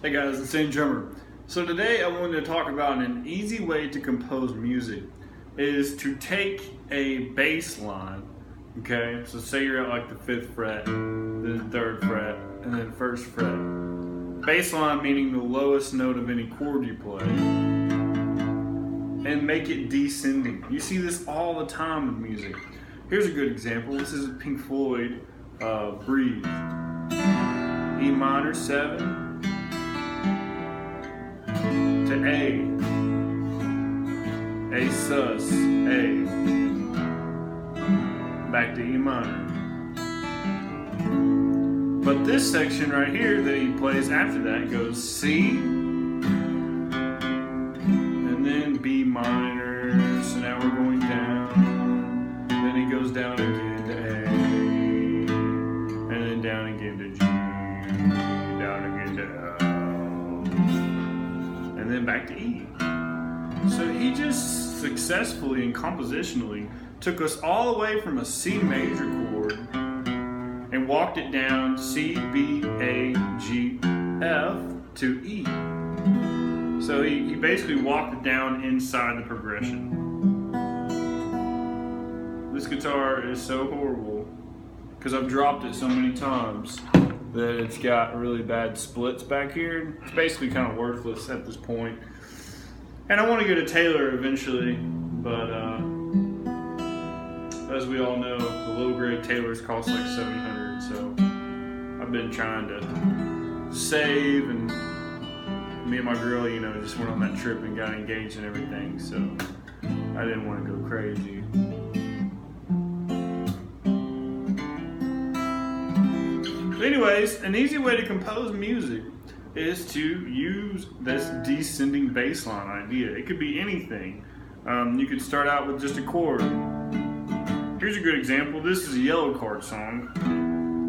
Hey guys, it's Insane Drummer. So today I wanted to talk about an easy way to compose music is to take a bass line, okay? So say you're at like the 5th fret, then 3rd fret, and then 1st fret. Bass line meaning the lowest note of any chord you play. And make it descending. You see this all the time in music. Here's a good example. This is Pink Floyd, Breathe. E minor 7 to A sus, A, back to E minor. But this section right here that he plays after that goes C, and then B minor, so now we're going down, then he goes down again to A, and then down again to G, down again to L, and then back to E. So he just successfully and compositionally took us all the way from a C major chord and walked it down C, B, A, G, F to E. So he basically walked it down inside the progression. This guitar is so horrible because I've dropped it so many times that it's got really bad splits back here. It's basically kind of worthless at this point. And I want to get a Taylor eventually, but as we all know, the low grade Taylors cost like $700, so I've been trying to save, and me and my girl, just went on that trip and got engaged and everything, so I didn't want to go crazy. But anyways, an easy way to compose music is to use this descending bass line idea. It could be anything. You could start out with just a chord. Here's a good example. This is a Yellowcard song,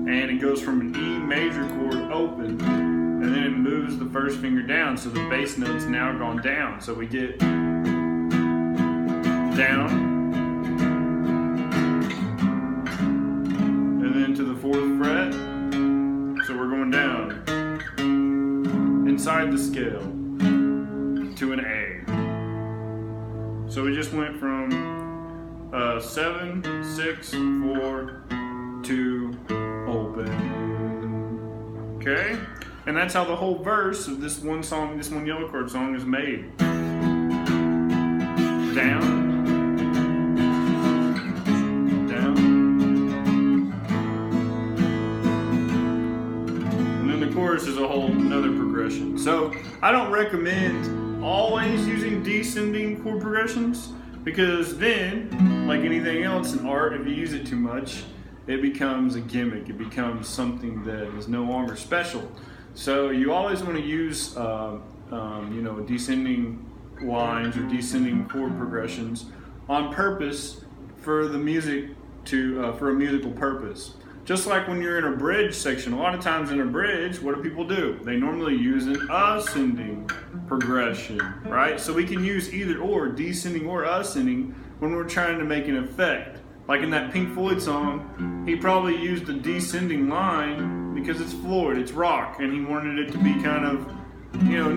and it goes from an E major chord open, and then it moves the first finger down, so the bass note's now gone down. So we get down, and then to the 4th fret, so we're going down inside the scale to an A. So we just went from 7, 6, 4, 2, open. Okay? And that's how the whole verse of this one song, this one Yellowcard song is made. Down. Down. And then the chorus is a whole another progression. So I don't recommend always using descending chord progressions, because then, like anything else in art, if you use it too much, it becomes a gimmick. It becomes something that is no longer special. So you always want to use, descending lines or descending chord progressions on purpose for the music for a musical purpose. Just like when you're in a bridge section, a lot of times in a bridge, what do people do? They normally use an ascending progression, right? So we can use either or, descending or ascending, when we're trying to make an effect. Like in that Pink Floyd song, he probably used a descending line because it's Floyd, it's rock, and he wanted it to be kind of,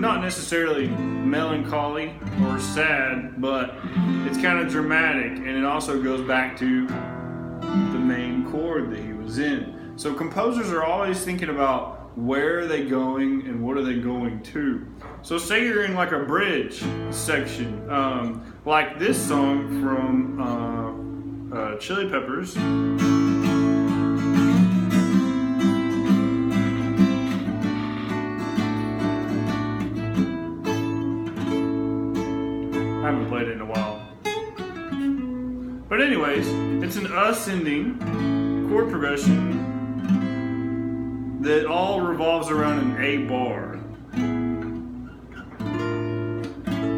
not necessarily melancholy or sad, but it's kind of dramatic, and it also goes back to the main chord that he was in. So composers are always thinking about where are they going and what are they going to. So say you're in like a bridge section, like this song from Chili Peppers. I haven't played it in a while. But anyways, it's an ascending chord progression that all revolves around an A bar.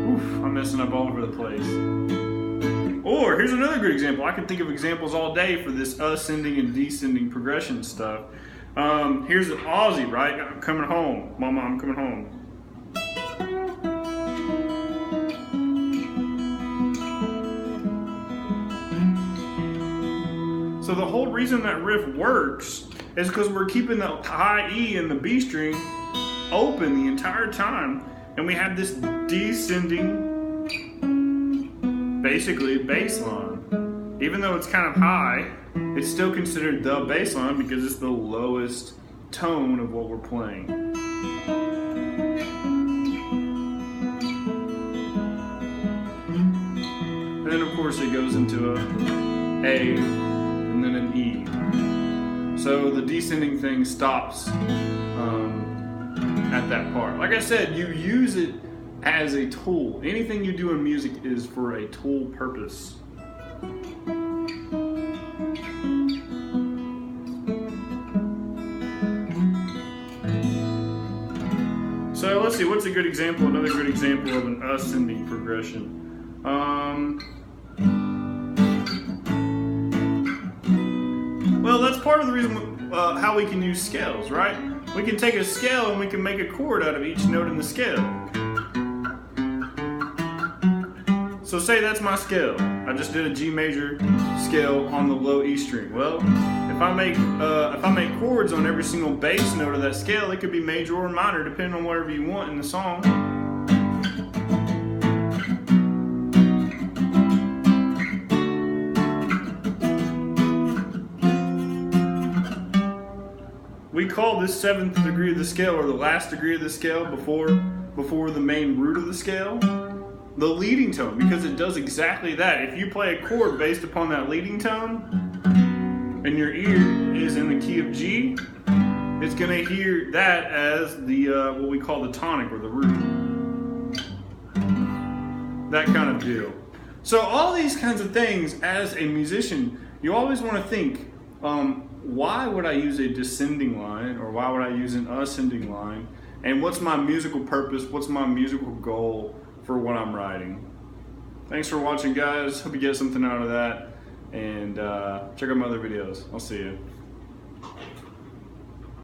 Oof, I'm messing up all over the place. Or here's another good example. I can think of examples all day for this ascending and descending progression stuff. Here's an Ozzy, right? I'm coming home. Mama, I'm coming home. So the whole reason that riff works is because we're keeping the high E and the B string open the entire time, and we have this descending, basically, bass line. Even though it's kind of high, it's still considered the bass line because it's the lowest tone of what we're playing. And then of course it goes into a and then an E. So the descending thing stops at that part. Like I said, you use it as a tool. Anything you do in music is for a tool purpose. So let's see, what's a good example, another good example of an ascending progression? Well, that's part of the reason how we can use scales, right? We can take a scale and we can make a chord out of each note in the scale. So say that's my scale. I just did a G major scale on the low E string. Well, if I make chords on every single bass note of that scale, it could be major or minor depending on whatever you want in the song. We call this 7th degree of the scale, or the last degree of the scale before the main root of the scale, the leading tone, because it does exactly that. If you play a chord based upon that leading tone, and your ear is in the key of G, it's going to hear that as the what we call the tonic, or the root. That kind of deal. So all these kinds of things, as a musician, you always want to think, why would I use a descending line, or why would I use an ascending line? And what's my musical purpose? What's my musical goal for what I'm writing? Thanks for watching, guys. Hope you get something out of that. And check out my other videos. I'll see you.